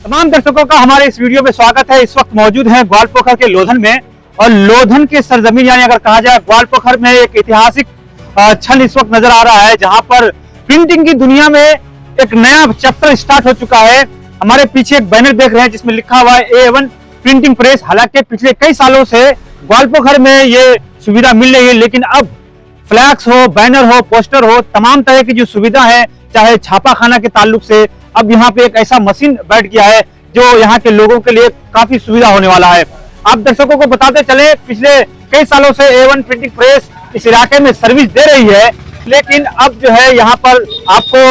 तमाम दर्शकों का हमारे इस वीडियो में स्वागत है। इस वक्त मौजूद है ग्वालपोखर के लोधन में, और लोधन की सरजमीन यानी अगर कहा जाए ग्वालपोखर में एक ऐतिहासिक क्षण इस वक्त नजर आ रहा है, जहां पर प्रिंटिंग की दुनिया में एक नया चैप्टर स्टार्ट हो चुका है। हमारे पीछे एक बैनर देख रहे हैं जिसमें लिखा हुआ है A1 प्रिंटिंग प्रेस। हालांकि पिछले कई सालों से ग्वालपोखर में ये सुविधा मिल रही है, लेकिन अब फ्लैक्स हो, बैनर हो, पोस्टर हो, तमाम तरह की जो सुविधा है, चाहे छापाखाना के ताल्लुक से, अब यहाँ पे एक ऐसा मशीन बैठ गया है जो यहाँ के लोगों के लिए काफी सुविधा होने वाला है। आप दर्शकों को बताते चले, पिछले कई सालों से A1 प्रिंटिंग प्रेस इस इलाके में सर्विस दे रही है, लेकिन अब जो है यहाँ पर आपको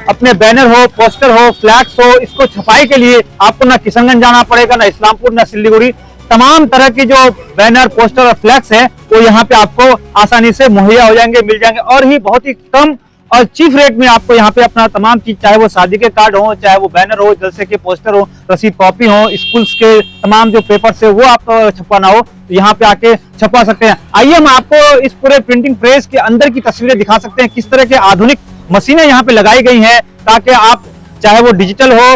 अपने बैनर हो, पोस्टर हो, फ्लैक्स हो, इसको छपाई के लिए आपको ना किशनगंज जाना पड़ेगा, ना इस्लामपुर, ना सिलीगुड़ी। तमाम तरह की जो बैनर, पोस्टर और फ्लैक्स है वो यहाँ पे आपको आसानी से मुहैया हो जाएंगे, मिल जाएंगे, और ही बहुत ही कम और चीफ रेट में आपको यहाँ पे अपना तमाम चीज, चाहे वो शादी के कार्ड हो, चाहे वो बैनर हो, जलसे के पोस्टर हो, रसीद कॉपी हो, स्कूल्स के तमाम जो पेपर्स है वो आप छपवाना हो तो यहाँ पे आके छपवा सकते हैं। आइए हम आपको इस पूरे प्रिंटिंग प्रेस के अंदर की तस्वीरें दिखा सकते हैं, किस तरह के आधुनिक मशीनें यहाँ पे लगाई गई हैं, ताकि आप चाहे वो डिजिटल हो,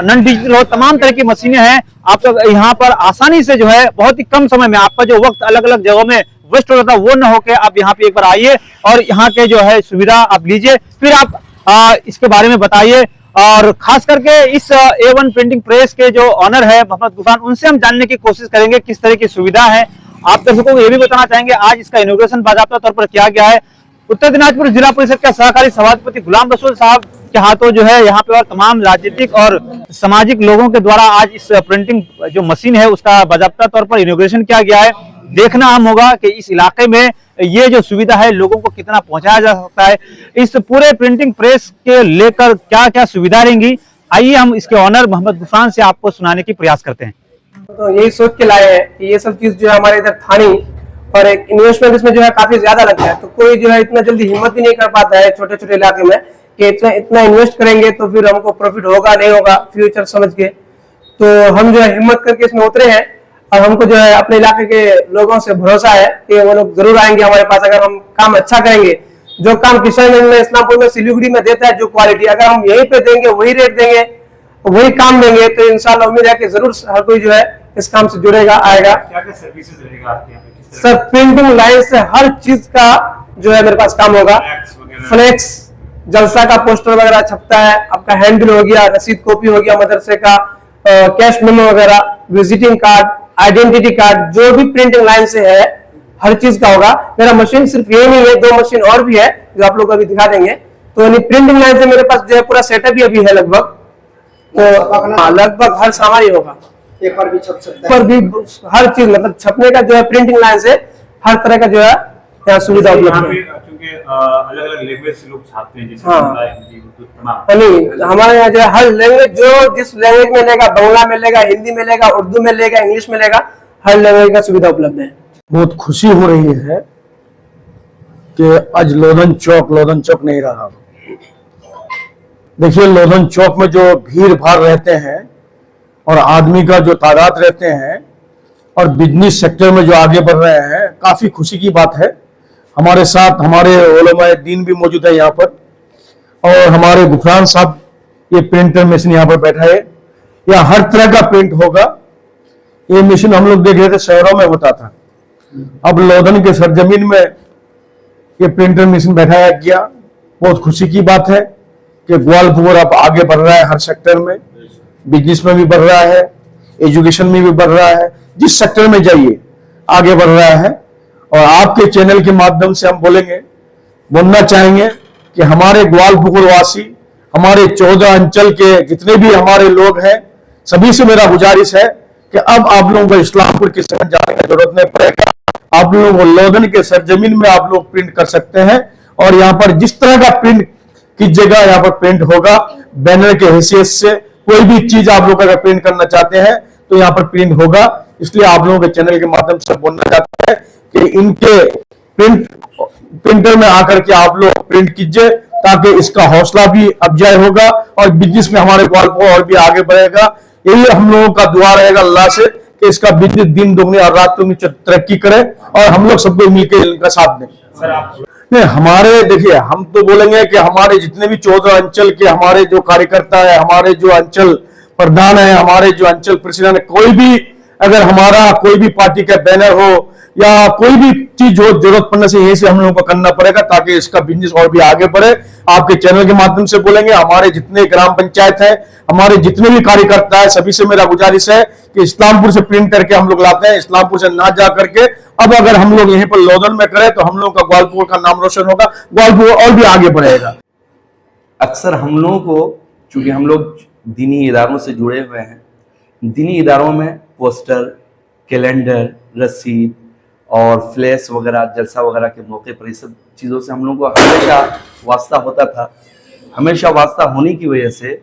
नॉन डिजिटल हो, तमाम तरह की मशीनें हैं। आप यहाँ पर आसानी से जो है बहुत ही कम समय में आपका जो वक्त अलग अलग जगहों में वेस्ट हो जाता है वो न होके आप यहाँ पे एक बार आइए और यहाँ के जो है सुविधा आप लीजिए, फिर आप इसके बारे में बताइए। और खास करके इस A1 प्रिंटिंग प्रेस के जो ऑनर है मोहम्मद गुफरान, उनसे हम जानने की कोशिश करेंगे किस तरह की सुविधा है। आप दर्शकों को ये भी बताना चाहेंगे आज इसका इनॉग्रेशन बाकायदा तौर पर किया गया है। उत्तर दिनाजपुर जिला परिषद के सहकारी सभापति गुलाम रसूल साहब के हाथों जो है यहाँ पे और तमाम राजनीतिक और सामाजिक लोगों के द्वारा आज इस प्रिंटिंग जो मशीन है उसका बाकायदा तौर पर इनॉग्रेशन किया गया है। देखना हम होगा कि इस इलाके में ये जो सुविधा है लोगों को कितना पहुंचाया जा सकता है। इस पूरे प्रिंटिंग प्रेस के लेकर क्या क्या सुविधा रहेंगी, आइए हम इसके ऑनर मोहम्मद गुफरान से आपको सुनाने की प्रयास करते हैं। तो यही सोच के लाए हैं कि ये सब चीज जो है हमारे इधर था नहीं, और एक इन्वेस्टमेंट इसमें जो है काफी ज्यादा लगता है, तो कोई जो है इतना जल्दी हिम्मत भी नहीं कर पाता है छोटे छोटे इलाके में कि इतना इन्वेस्ट करेंगे तो फिर हमको प्रॉफिट होगा नहीं होगा फ्यूचर समझ के। तो हम जो है हिम्मत करके इसमें उतरे हैं, और हमको जो है अपने इलाके के लोगों से भरोसा है कि वो लोग जरूर आएंगे हमारे पास अगर हम काम अच्छा करेंगे। जो काम किशनगंज में, इस्लामपुर में, सिलीगुड़ी में देता है जो क्वालिटी, अगर हम यहीं पे देंगे, वही रेट देंगे, वही काम देंगे, तो इंशाल्लाह उम्मीद है कि जरूर हर कोई जो है इस काम से जुड़ेगा, आएगा। क्या-क्या सर्विसेज रहेगा आपके यहाँ पे? सर प्रिंटिंग लाइन से हर चीज का जो है मेरे पास काम होगा। फ्लेक्स, जलसा का पोस्टर वगैरह छपता है, आपका हैंडबिल हो गया, रसीद कॉपी हो गया मदरसे का, कैश मेमो वगैरह, विजिटिंग कार्ड, आइडेंटिटी कार्ड, जो भी प्रिंटिंग लाइन से है हर चीज का होगा। मेरा मशीन सिर्फ ये नहीं है, 2 मशीन और भी है जो आप लोग को अभी दिखा देंगे। तो यानी प्रिंटिंग लाइन से मेरे पास जो है पूरा सेटअप ही अभी है लगभग, तो लगभग हर सामान ही होगा। पेपर भी छप सकता है, पर भी हर चीज मतलब छपने का जो है प्रिंटिंग लाइन से हर तरह का जो है यहाँ सुविधा उपलब्ध है। क्योंकि अलग-अलग लैंग्वेज से लोग छापते हैं, जैसे हाँ। हिंदी, उर्दू, तमाम। नहीं, हमारे यहाँ जो है हर लैंग्वेज, जो जिस लैंग्वेज में लेगा, बंगला में लेगा, हिंदी में लेगा, उर्दू में लेगा, इंग्लिश में लेगा, हर लैंग्वेज का सुविधा उपलब्ध है। बहुत खुशी हो रही है कि आज लोधन चौक नहीं रहा। देखिए लोधन चौक में जो भीड़ भाड़ रहते हैं और आदमी का जो तादाद रहते हैं और बिजनेस सेक्टर में जो आगे बढ़ रहे हैं, काफी खुशी की बात है। हमारे साथ हमारे उलमाए दीन भी मौजूद है यहाँ पर, और हमारे गुफरान साहब ये प्रिंटर मशीन यहाँ पर बैठा है। यहाँ हर तरह का प्रिंट होगा। ये मशीन हम लोग देख रहे थे शहरों में होता था, अब लोधन के सरजमीन में ये प्रिंटर मशीन बैठाया गया। बहुत खुशी की बात है कि ग्वालपोखर अब आगे बढ़ रहा है, हर सेक्टर में, बिजनेस में भी बढ़ रहा है, एजुकेशन में भी बढ़ रहा है, जिस सेक्टर में जाइए आगे बढ़ रहा है। और आपके चैनल के माध्यम से हम बोलना चाहेंगे कि हमारे ग्वालपोखर वासी, हमारे 14 अंचल के जितने भी हमारे लोग हैं, सभी से मेरा गुजारिश है कि अब आप लोगों को इस्लामपुर की सड़क जाने की जरूरत नहीं पड़ेगा। आप लोगों को लोधन के सरजमीन में आप लोग प्रिंट कर सकते हैं, और यहाँ पर जिस तरह का प्रिंट की जगह यहाँ पर प्रिंट होगा, बैनर के हैसियत से कोई भी चीज आप लोग अगर प्रिंट करना चाहते हैं तो यहाँ पर प्रिंट होगा। इसलिए आप लोगों के चैनल के माध्यम से बोलना चाहते हैं कि इनके प्रिंटर में आकर के आप लोग प्रिंट कीजिए, ताकि इसका हौसला भी अफजाई होगा और बिजनेस में हमारे ग्वालपोखर और भी आगे बढ़ेगा। यही हम लोगों का दुआ रहेगा अल्लाह से कि इसका बिजनेस दिन दुगनी और रात दुगनी तरक्की करे, और हम लोग सबको मिलकर इनका साथ दें। नहीं, हमारे देखिए, हम तो बोलेंगे कि हमारे जितने भी 14 अंचल के हमारे जो कार्यकर्ता है, हमारे जो अंचल प्रधान है, हमारे जो अंचल प्रेसिडेंट है, कोई भी अगर हमारा कोई भी पार्टी का बैनर हो या कोई भी चीज हो, जरूरत पड़ने से यहीं से हम लोगों को करना पड़ेगा ताकि इसका बिजनेस और भी आगे बढ़े। आपके चैनल के माध्यम से बोलेंगे, हमारे जितने ग्राम पंचायत है, हमारे जितने भी कार्यकर्ता है, सभी से मेरा गुजारिश है कि इस्लामपुर से प्रिंट करके हम लोग लाते हैं, इस्लामपुर से ना जा करके अब अगर हम लोग यहीं पर लोधन में करें तो हम लोग का ग्वालपुर का नाम रोशन होगा, ग्वालपुर और भी आगे बढ़ेगा। अक्सर हम लोगों को, चूंकि हम लोग दीनी इदारों से जुड़े हुए हैं, दीनी इदारों में पोस्टर, कैलेंडर, रसीद और फ्लैश वगैरह, जलसा वगैरह के मौके पर ये सब चीज़ों से हम लोगों को हमेशा वास्ता होता था। हमेशा वास्ता होने की वजह से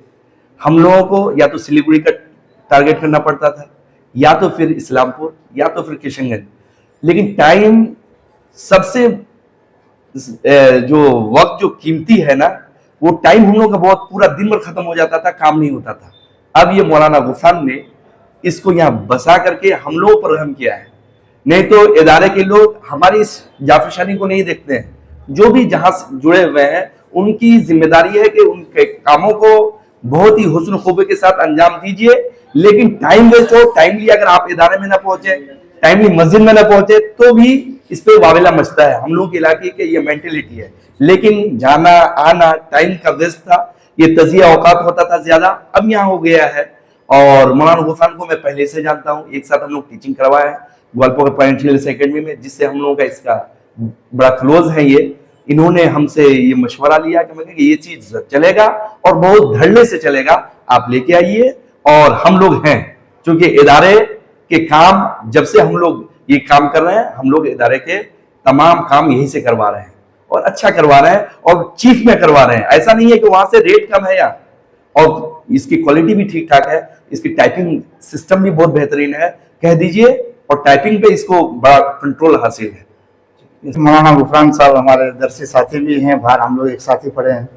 हम लोगों को या तो सिलीगुड़ी का टारगेट करना पड़ता था, या तो फिर इस्लामपुर, या तो फिर किशनगंज। लेकिन टाइम सबसे जो वक्त जो कीमती है ना, वो टाइम हम लोग का बहुत पूरा दिन भर खत्म हो जाता था, काम नहीं होता था। अब ये मौलाना गुफरान ने इसको यहाँ बसा करके हम लोगों पर रहम किया है। नहीं तो इदारे के लोग हमारी इस जाफरशानी को नहीं देखते हैं। जो भी जहां से जुड़े हुए हैं उनकी जिम्मेदारी है कि उनके कामों को बहुत ही हुस्न खूबे के साथ अंजाम दीजिए, लेकिन टाइम वेस्ट हो, टाइमली अगर आप इदारे में ना पहुंचे, टाइमली मस्जिद में ना पहुंचे, तो भी इस पे वावेला मचता है। हम लोग के इलाके की ये मेंटेलिटी है। लेकिन जाना आना टाइम का वेस्ट था, ये तजिया औकात होता था ज्यादा, अब यहाँ हो गया है। और मौलाना गुफरान को मैं पहले से जानता हूँ, एक साथ हम लोग टीचिंग करवाया है ग्वालपुर फाइनेंशियल अकेडमी में, जिससे हम लोगों का इसका बड़ा क्लोज है। ये इन्होंने हमसे ये मशवरा लिया कि मैं ये चीज चलेगा और बहुत धड़ल्ले से चलेगा, आप लेके आइए। और हम लोग हैं, क्योंकि इदारे के काम जब से हम लोग ये काम कर रहे हैं, हम लोग इदारे के तमाम काम यहीं से करवा रहे हैं और अच्छा करवा रहे हैं और चीफ में करवा रहे हैं। ऐसा नहीं है कि वहां से रेट कम है यहाँ, और इसकी क्वालिटी भी ठीक ठाक है, इसकी टाइपिंग सिस्टम भी बहुत बेहतरीन है, कह दीजिए। और टाइपिंग पे इसको बड़ा कंट्रोल हासिल है। मौलाना गुफरान साहब हमारे दरसी साथी भी हैं, बाहर हम लोग एक साथ ही पढ़े हैं।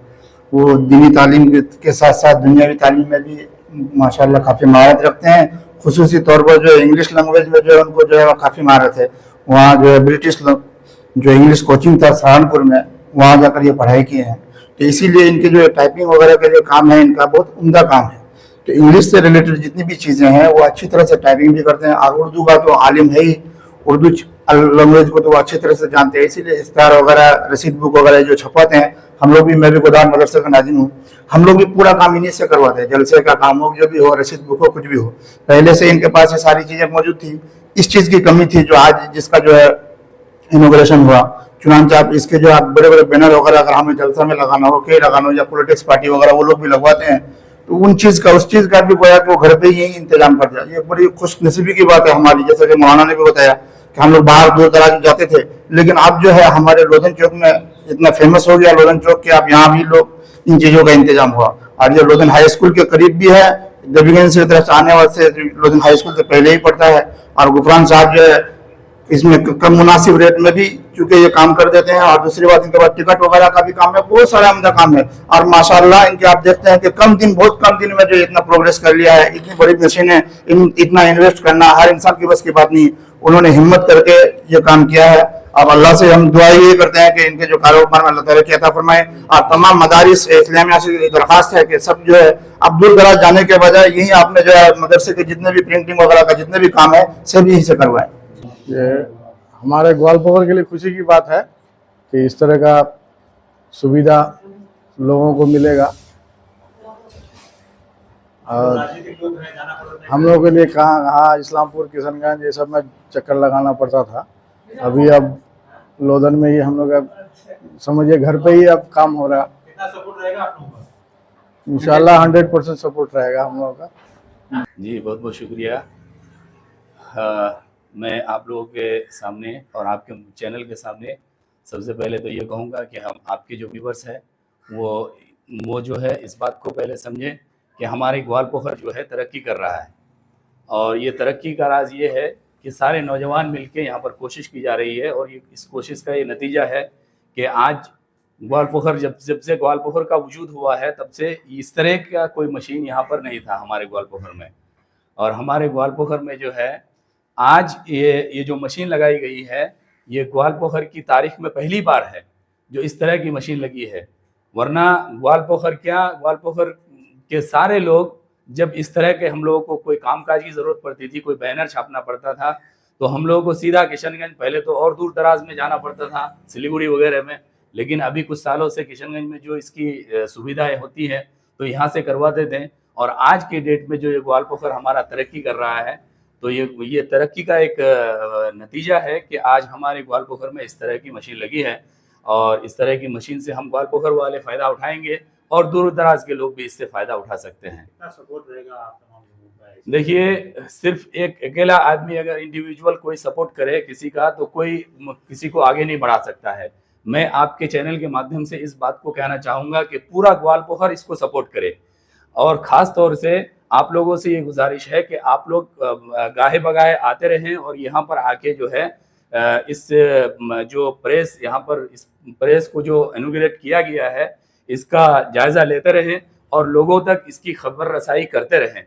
वो दीनी तालीम के साथ साथ दुनियावी तालीम में भी माशाल्लाह काफ़ी महारत रखते हैं। खुसूसी तौर पर जो इंग्लिश लैंग्वेज में जो है उनको जो है काफ़ी महारत है। वहाँ जो है ब्रिटिश जो इंग्लिश कोचिंग था सहारनपुर में, वहाँ जाकर ये पढ़ाई किए हैं। तो इसीलिए इनके जो टाइपिंग वगैरह का जो काम है, इनका बहुत उम्दा काम है। तो इंग्लिश से रिलेटेड जितनी भी चीज़ें हैं वो अच्छी तरह से टाइपिंग भी करते हैं। और उर्दू का तो आलिम है ही, उर्दू लैंग्वेज को तो वो अच्छी तरह से जानते हैं। इसीलिए इफ्तार वगैरह, रसीद बुक वगैरह जो छपवाते हैं, हम लोग भी, मैं भी गोदान मदरसे का नाजिम हूँ, हम लोग भी पूरा काम इन्हीं से करवाते हैं। जलसे का काम हो, जो भी हो, रसीद बुक हो, कुछ भी हो, पहले से इनके पास ये सारी चीज़ें मौजूद थी। इस चीज़ की कमी थी जो आज जिसका जो है इनोग्रेशन हुआ। चुनांचे आप इसके जो आप बड़े बड़े बैनर वगैरह अगर हमें जलसा में लगाना हो, कहीं लगाना हो, या पॉलिटिक्स पार्टी वगैरह वो लोग भी लगवाते हैं, तो उन चीज़ का, उस चीज़ का भी गोया कि वो घर पे ही इंतजाम कर दिया। ये बड़ी खुशनसीबी की बात है हमारी। जैसे कि मौलाना ने भी बताया कि हम लोग बाहर दूर दराज जाते थे, लेकिन अब जो है हमारे लोधन चौक में इतना फेमस हो गया लोधन चौक कि अब यहाँ भी लोग इन चीज़ों का इंतजाम हुआ। और ये लोधन हाई स्कूल के करीब भी है, देवीगंज की तरफ से आने वाले से लोधन हाई स्कूल से पहले ही पड़ता है। और गुफरान साहब जो है इसमें कम मुनासिब रेट में भी चूंकि ये काम कर देते हैं। और दूसरी बात, इनके पास टिकट वगैरह का भी काम है, बहुत सारा उनका काम है। और माशाल्लाह इनके आप देखते हैं कि बहुत कम दिन में जो इतना प्रोग्रेस कर लिया है, इतनी बड़ी मशीनें, इतना इन्वेस्ट करना हर इंसान की बस की बात नहीं। उन्होंने हिम्मत करके ये काम किया है। अब अल्लाह से हम दुआ ये करते हैं कि इनके जो कारोबार में अल्लाह ताला की अता फरमाए। और तमाम मदारिस इस्लामिया से दरखास्त है कि सब जो है अब दूर दराज जाने के बजाय यही आपने जो है मदरसे के जितने भी प्रिंटिंग वगैरह का जितने भी काम है सब यहीं से करवाएं। ये हमारे ग्वालपोखर के लिए खुशी की बात है कि इस तरह का सुविधा लोगों को मिलेगा। और हम लोगों के लिए कहाँ इस्लामपुर, किशनगंज ये सब में चक्कर लगाना पड़ता था। अभी अब लोधन में ही हम लोग अब समझिए घर पे ही अब काम हो रहा है। इंशाल्लाह 100% सपोर्ट रहेगा हम लोगों का। जी बहुत बहुत शुक्रिया। मैं आप लोगों के सामने और आपके चैनल के सामने सबसे पहले तो ये कहूँगा कि हम आपके जो व्यूवर्स हैं वो जो है इस बात को पहले समझें कि हमारे ग्वालपोखर जो है तरक्की कर रहा है। और ये तरक्की का राज ये है कि सारे नौजवान मिलके यहाँ पर कोशिश की जा रही है। और ये इस कोशिश का ये नतीजा है कि आज ग्वालपोखर जब से ग्वालपोखर का वजूद हुआ है, तब से इस तरह का कोई मशीन यहाँ पर नहीं था हमारे ग्वालपोखर में। और हमारे ग्वालपोखर में जो है आज ये जो मशीन लगाई गई है, ये ग्वालपोखर की तारीख में पहली बार है जो इस तरह की मशीन लगी है। वरना ग्वालपोखर क्या, ग्वालपोखर के सारे लोग जब इस तरह के हम लोगों को कोई कामकाज की ज़रूरत पड़ती थी, कोई बैनर छापना पड़ता था, तो हम लोगों को सीधा किशनगंज, पहले तो और दूर दराज में जाना पड़ता था, सिलीगुड़ी वगैरह में, लेकिन अभी कुछ सालों से किशनगंज में जो इसकी सुविधाएं होती है तो यहाँ से करवाते थे। और आज के डेट में जो ये ग्वालपोखर हमारा तरक्की कर रहा है, तो ये तरक्की का एक नतीजा है कि आज हमारे ग्वालपोखर में इस तरह की मशीन लगी है, और इस तरह की मशीन से हम ग्वालपोखर वाले फ़ायदा उठाएंगे और दूर दराज के लोग भी इससे फ़ायदा उठा सकते हैं। कितना सपोर्ट रहेगा आप तमाम लोगों का इसमें? देखिए, सिर्फ एक अकेला आदमी अगर इंडिविजुअल कोई सपोर्ट करे किसी का, तो कोई किसी को आगे नहीं बढ़ा सकता है। मैं आपके चैनल के माध्यम से इस बात को कहना चाहूँगा कि पूरा ग्वालपोखर इसको सपोर्ट करे, और ख़ास तौर से आप लोगों से ये गुजारिश है कि आप लोग गाहे बगाहे आते रहें और यहाँ पर आके जो है इस जो प्रेस, यहाँ पर इस प्रेस को जो इनॉग्रेट किया गया है, इसका जायज़ा लेते रहें और लोगों तक इसकी खबर रसाई करते रहें,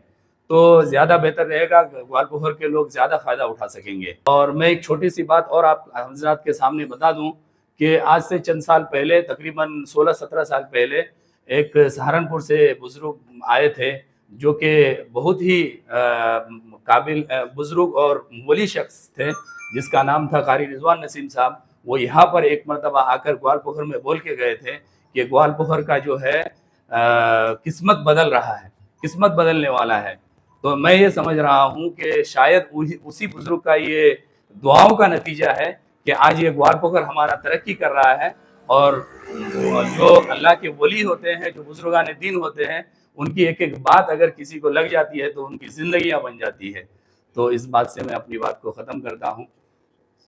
तो ज़्यादा बेहतर रहेगा, ग्वालपोखर के लोग ज़्यादा फ़ायदा उठा सकेंगे। और मैं एक छोटी सी बात और आप हज़रात के सामने बता दूं कि आज से चंद साल पहले, तकरीबन 16-17 साल पहले, एक सहारनपुर से बुज़ुर्ग आए थे जो कि बहुत ही काबिल बुज़ुर्ग और वली शख्स थे, जिसका नाम था कारी रिजवान नसीम साहब। वो यहाँ पर एक मरतबा आकर ग्वालपोखर में बोल के गए थे कि ग्वालपोखर का जो है किस्मत बदल रहा है, किस्मत बदलने वाला है। तो मैं ये समझ रहा हूँ कि शायद उसी बुजुर्ग का ये दुआओं का नतीजा है कि आज ये ग्वालपोखर हमारा तरक्की कर रहा है, और जो अल्लाह के वली होते हैं, जो बुजुर्गान दीन होते हैं, उनकी एक एक बात अगर किसी को लग जाती है तो उनकी ज़िंदगियाँ बन जाती है। तो इस बात से मैं अपनी बात को ख़त्म करता हूँ।